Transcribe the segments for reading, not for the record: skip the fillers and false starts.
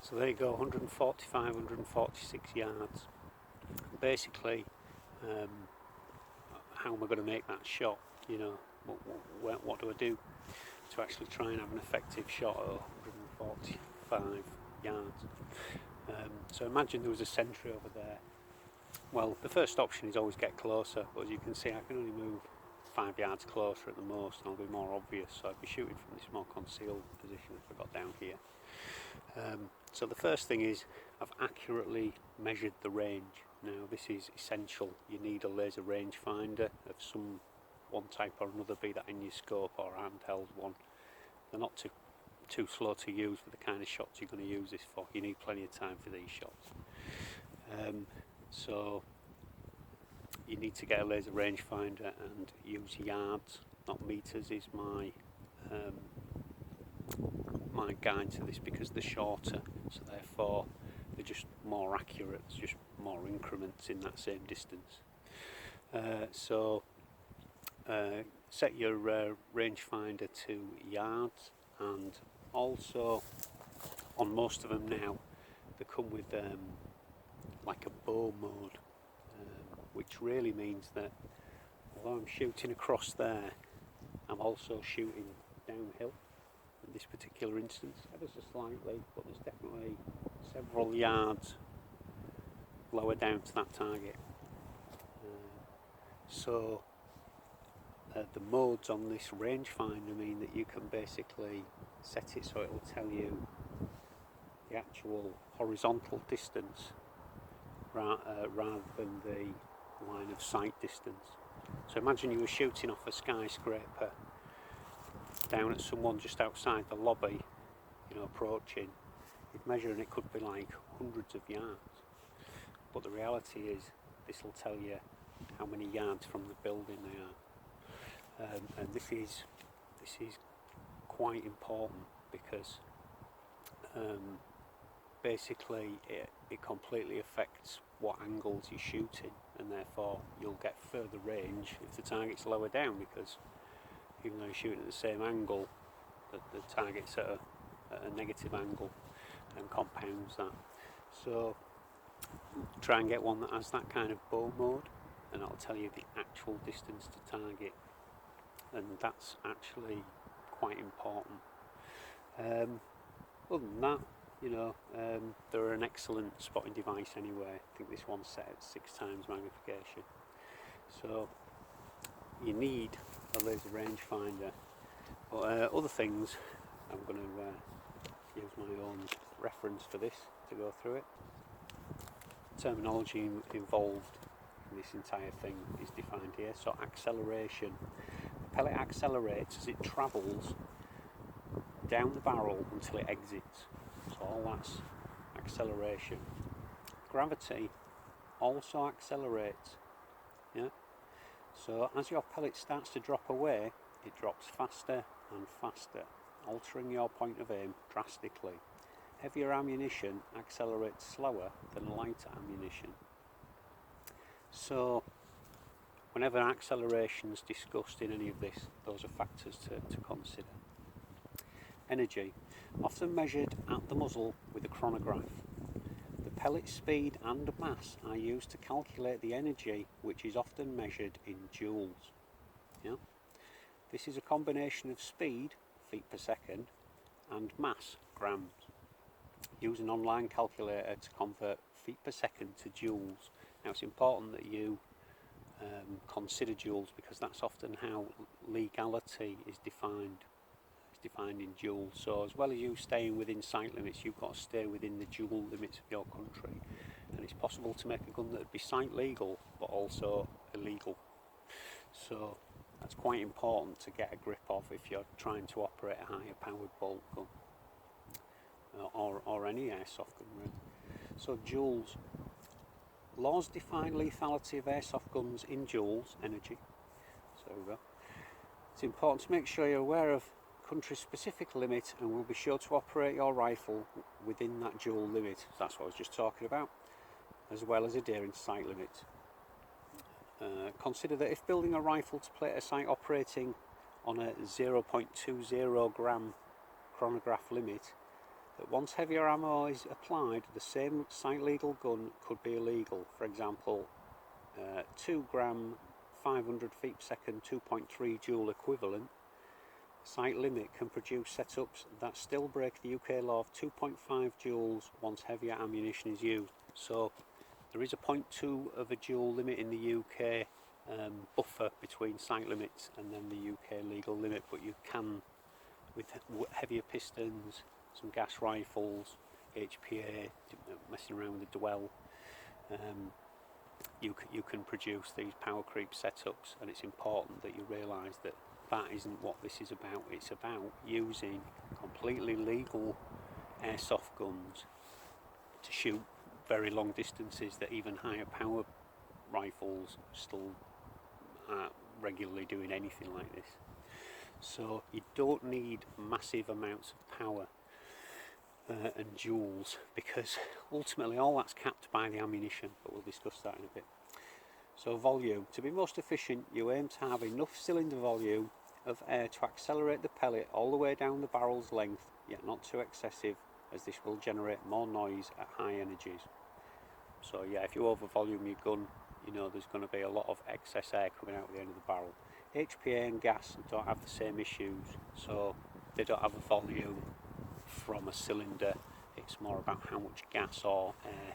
So there you go, 145, 146 yards. Basically, how am I going to make that shot? You know, what do I do to actually try and have an effective shot at 145 yards? So imagine there was a sentry over there. Well, the first option is always get closer, but as you can see, I can only move 5 yards closer at the most, and I'll be more obvious, so I'd be shooting from this more concealed position if I got down here. So the first thing is I've accurately measured the range. Now this is essential. You need a laser rangefinder of one type or another, be that in your scope or handheld one. They're not too slow to use for the kind of shots you're going to use this for. You need plenty of time for these shots. So you need to get a laser rangefinder and use yards, not meters, is my guide to this, because they're shorter, so therefore they're just more accurate. It's just more increments in that same distance. Set your rangefinder to yards, and also on most of them now they come with like a bow mode, which really means that although I'm shooting across there, I'm also shooting downhill in this particular instance, ever so slightly, but there's definitely several yards lower down to that target. The modes on this rangefinder mean that you can basically set it so it will tell you the actual horizontal distance rather than the line of sight distance. So imagine you were shooting off a skyscraper down at someone just outside the lobby, you know, approaching. You'd measure and it could be like hundreds of yards, but the reality is this will tell you how many yards from the building they are. And this is quite important, because basically it completely affects what angles you're shooting, and therefore you'll get further range if the target's lower down, because even though you're shooting at the same angle, the target's at a negative angle, and compounds that. So try and get one that has that kind of bow mode, and that'll tell you the actual distance to target, and that's actually quite important. Other than that, you know, they're an excellent spotting device anyway. I think this one's set at 6 times magnification. So you need a laser rangefinder. But other things, I'm going to use my own reference for this to go through it. Terminology involved in this entire thing is defined here. So acceleration. The pellet accelerates as it travels down the barrel until it exits. So all that's acceleration. Gravity also accelerates. Yeah. So as your pellet starts to drop away, it drops faster and faster, altering your point of aim drastically. Heavier ammunition accelerates slower than lighter ammunition. So whenever acceleration is discussed in any of this, those are factors to consider. Energy, often measured at the muzzle with a chronograph. The pellet speed and mass are used to calculate the energy, which is often measured in joules. Yeah? This is a combination of speed, feet per second, and mass, grams. Use an online calculator to convert feet per second to joules. Now it's important that you consider joules, because that's often how legality is defined. It's defined in joules. So as well as you staying within sight limits, you've got to stay within the joule limits of your country. And it's possible to make a gun that would be sight legal but also illegal. So that's quite important to get a grip of if you're trying to operate a higher powered bolt gun, or any airsoft gun really. So joules. Laws define lethality of airsoft guns in joules, energy. So there we go. It's important to make sure you're aware of country specific limit, and will be sure to operate your rifle within that joule limit. That's what I was just talking about, as well as adhering to sight limits. Consider that if building a rifle to play at a site operating on a 0.20 gram chronograph limit, that once heavier ammo is applied, the same sight lethal gun could be illegal. For example, 2 gram 500 feet per second 2.3 joule equivalent sight limit can produce setups that still break the UK law of 2.5 joules once heavier ammunition is used. So there is a 0.2 of a joule limit in the UK buffer between sight limits and then the UK legal limit, but you can, with heavier pistons, some gas rifles, HPA, messing around with the dwell, you can produce these power creep setups, and it's important that you realise that that isn't what this is about. It's about using completely legal airsoft guns to shoot very long distances that even higher power rifles still aren't regularly doing anything like this. So you don't need massive amounts of power and joules, because ultimately all that's capped by the ammunition, but we'll discuss that in a bit. So volume. To be most efficient, you aim to have enough cylinder volume of air to accelerate the pellet all the way down the barrel's length, yet not too excessive, as this will generate more noise at high energies. So yeah, if you over volume your gun, you know there's going to be a lot of excess air coming out the end of the barrel. HPA and gas don't have the same issues, so they don't have a volume from a cylinder. It's more about how much gas or air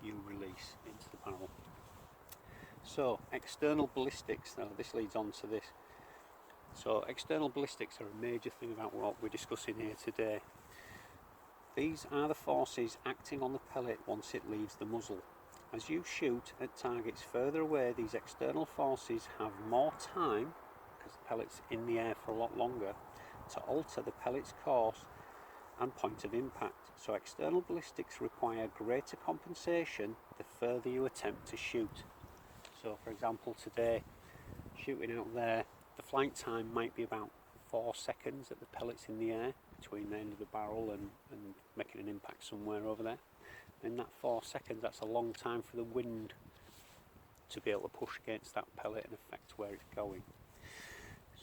you release into the barrel. So external ballistics, now this leads on to this. So external ballistics are a major thing about what we're discussing here today. These are the forces acting on the pellet once it leaves the muzzle. As you shoot at targets further away, these external forces have more time, because the pellet's in the air for a lot longer, to alter the pellet's course and point of impact. So external ballistics require greater compensation the further you attempt to shoot. So for example, today, shooting out there, the flight time might be about 4 seconds that the pellet's in the air between the end of the barrel and making an impact somewhere over there. In that 4 seconds, that's a long time for the wind to be able to push against that pellet and affect where it's going.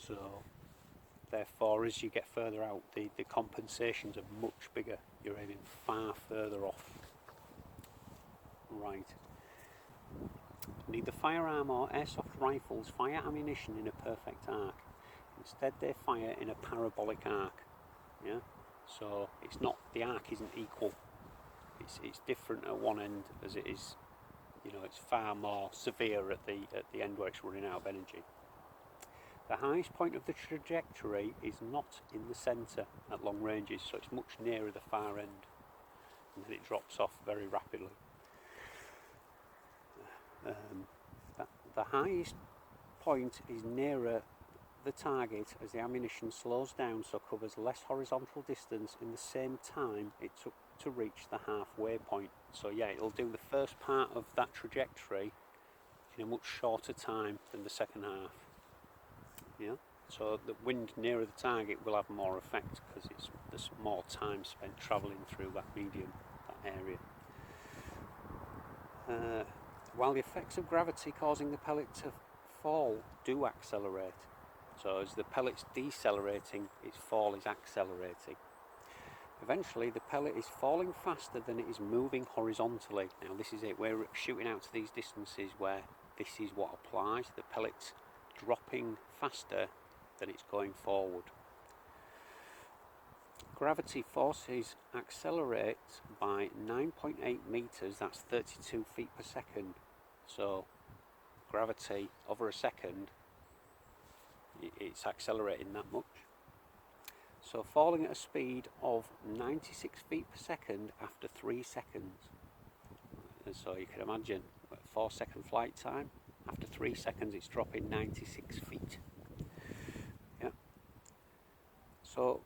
So therefore, as you get further out, the compensations are much bigger. You're aiming far further off. Right. Neither firearm or airsoft rifles fire ammunition in a perfect arc. Instead, they fire in a parabolic arc. Yeah. So it's not, the arc isn't equal. It's different at one end as it is. You know, it's far more severe at the end where it's running out of energy. The highest point of the trajectory is not in the centre at long ranges, so it's much nearer the far end, and then it drops off very rapidly. The highest point is nearer the target as the ammunition slows down, so covers less horizontal distance in the same time it took to reach the halfway point. So yeah, it'll do the first part of that trajectory in a much shorter time than the second half. Yeah, so the wind nearer the target will have more effect because there's more time spent travelling through that medium, that area. While the effects of gravity causing the pellet to fall do accelerate, so as the pellet's decelerating, its fall is accelerating. Eventually the pellet is falling faster than it is moving horizontally. Now this is it, we're shooting out to these distances where this is what applies. The pellet's dropping faster than it's going forward. Gravity forces accelerate by 9.8 metres, that's 32 feet per second. So gravity over a second, it's accelerating that much. So falling at a speed of 96 feet per second after 3 seconds. And so you can imagine, 4 second flight time, after 3 seconds it's dropping 96 feet. Yeah. So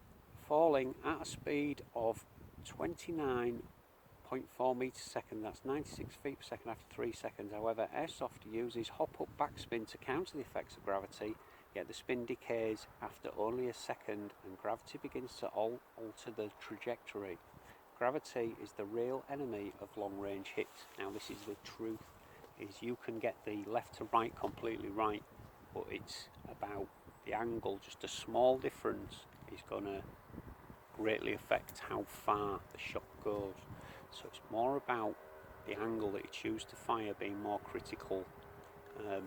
falling at a speed of 29.4 meters a second, that's 96 feet per second after 3 seconds. However, airsoft uses hop-up backspin to counter the effects of gravity, yet the spin decays after only a second and gravity begins to alter the trajectory. Gravity is the real enemy of long-range hits. Now this is the truth, is you can get the left to right completely right, but it's about the angle, just a small difference is going to greatly affect how far the shot goes. So it's more about the angle that you choose to fire being more critical. I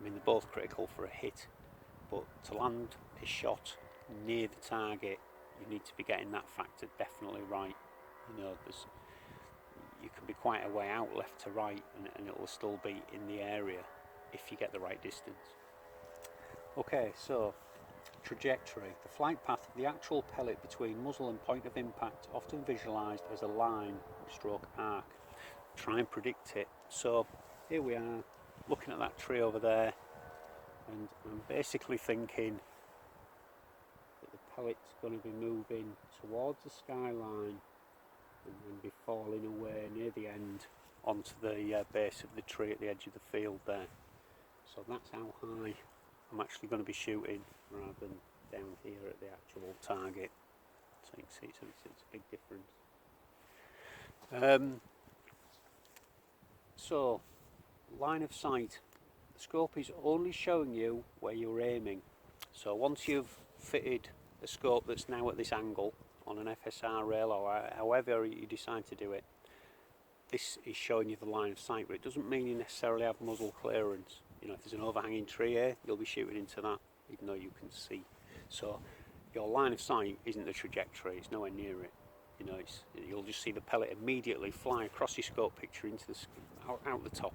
mean, they're both critical for a hit, but to land a shot near the target, you need to be getting that factor definitely right. You know, you can be quite a way out left to right, and it will still be in the area if you get the right distance. Okay, so trajectory. The flight path of the actual pellet between muzzle and point of impact, often visualised as a line stroke arc. Try and predict it. So here we are, looking at that tree over there, and I'm basically thinking that the pellet's going to be moving towards the skyline and then be falling away near the end onto the base of the tree at the edge of the field there. So that's how high I'm actually going to be shooting, rather than down here at the actual target. So you can see it's a big difference. So line of sight. The scope is only showing you where you're aiming. So once you've fitted a scope that's now at this angle on an FSR rail, or however you decide to do it, this is showing you the line of sight, but it doesn't mean you necessarily have muzzle clearance. You know, if there's an overhanging tree here, you'll be shooting into that, even though you can see. So your line of sight isn't the trajectory, it's nowhere near it. You know, you'll just see the pellet immediately fly across your scope picture into the out the top.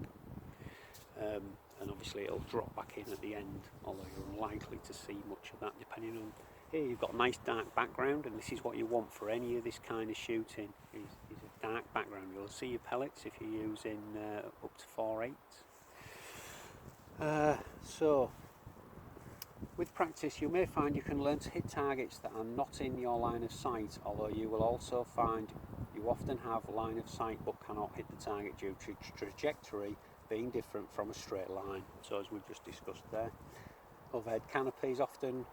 And obviously it'll drop back in at the end, although you're unlikely to see much of that, depending on. Here you've got a nice dark background, and this is what you want for any of this kind of shooting, is a dark background. You'll see your pellets if you're using up to 4/8. So with practice you may find you can learn to hit targets that are not in your line of sight, although you will also find you often have line of sight but cannot hit the target due to trajectory being different from a straight line. So as we've just discussed there, overhead canopy is often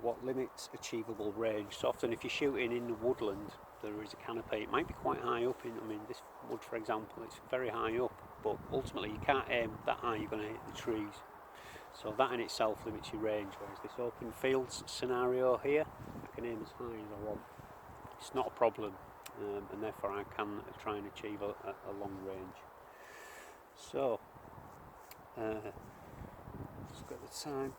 what limits achievable range. So often if you're shooting in the woodland, there is a canopy. It might be quite high up, I mean this wood for example, it's very high up, but ultimately you can't aim that high, you're going to hit the trees. So that in itself limits your range, whereas this open fields scenario here, I can aim as high as I want. It's not a problem, and therefore I can try and achieve a long range. So, just look at the time.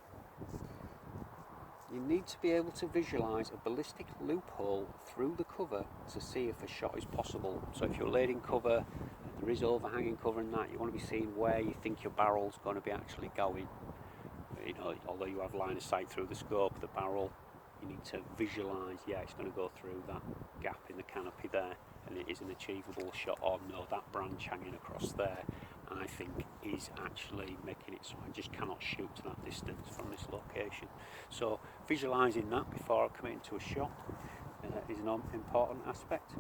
You need to be able to visualise a ballistic loophole through the cover to see if a shot is possible. So if you're laid in cover, there is overhanging cover and that, you want to be seeing where you think your barrel's going to be actually going. You know, although you have line of sight through the scope, the barrel, you need to visualise, yeah, it's going to go through that gap in the canopy there, and it is an achievable shot, or no, that branch hanging across there, I think is actually making it so I just cannot shoot to that distance from this location. So visualising that before committing to a shot is an important aspect.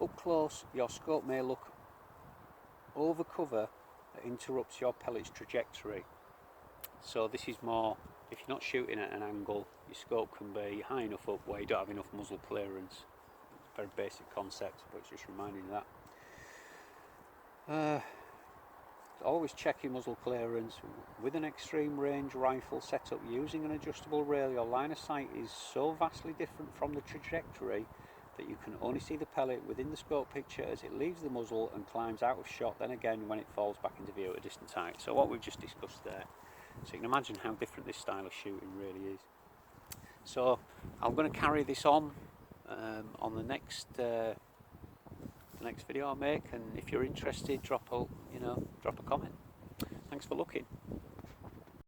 Up close, your scope may look over cover that interrupts your pellet's trajectory. So this is more, if you're not shooting at an angle, your scope can be high enough up where you don't have enough muzzle clearance. Very basic concept, but it's just reminding you that. Always check your muzzle clearance. With an extreme range rifle setup using an adjustable rail, your line of sight is so vastly different from the trajectory that you can only see the pellet within the scope picture as it leaves the muzzle and climbs out of shot, then again when it falls back into view at a distant target. So what we've just discussed there. So you can imagine how different this style of shooting really is. So I'm going to carry this on the next video I make, and if you're interested, drop a comment. Thanks for looking.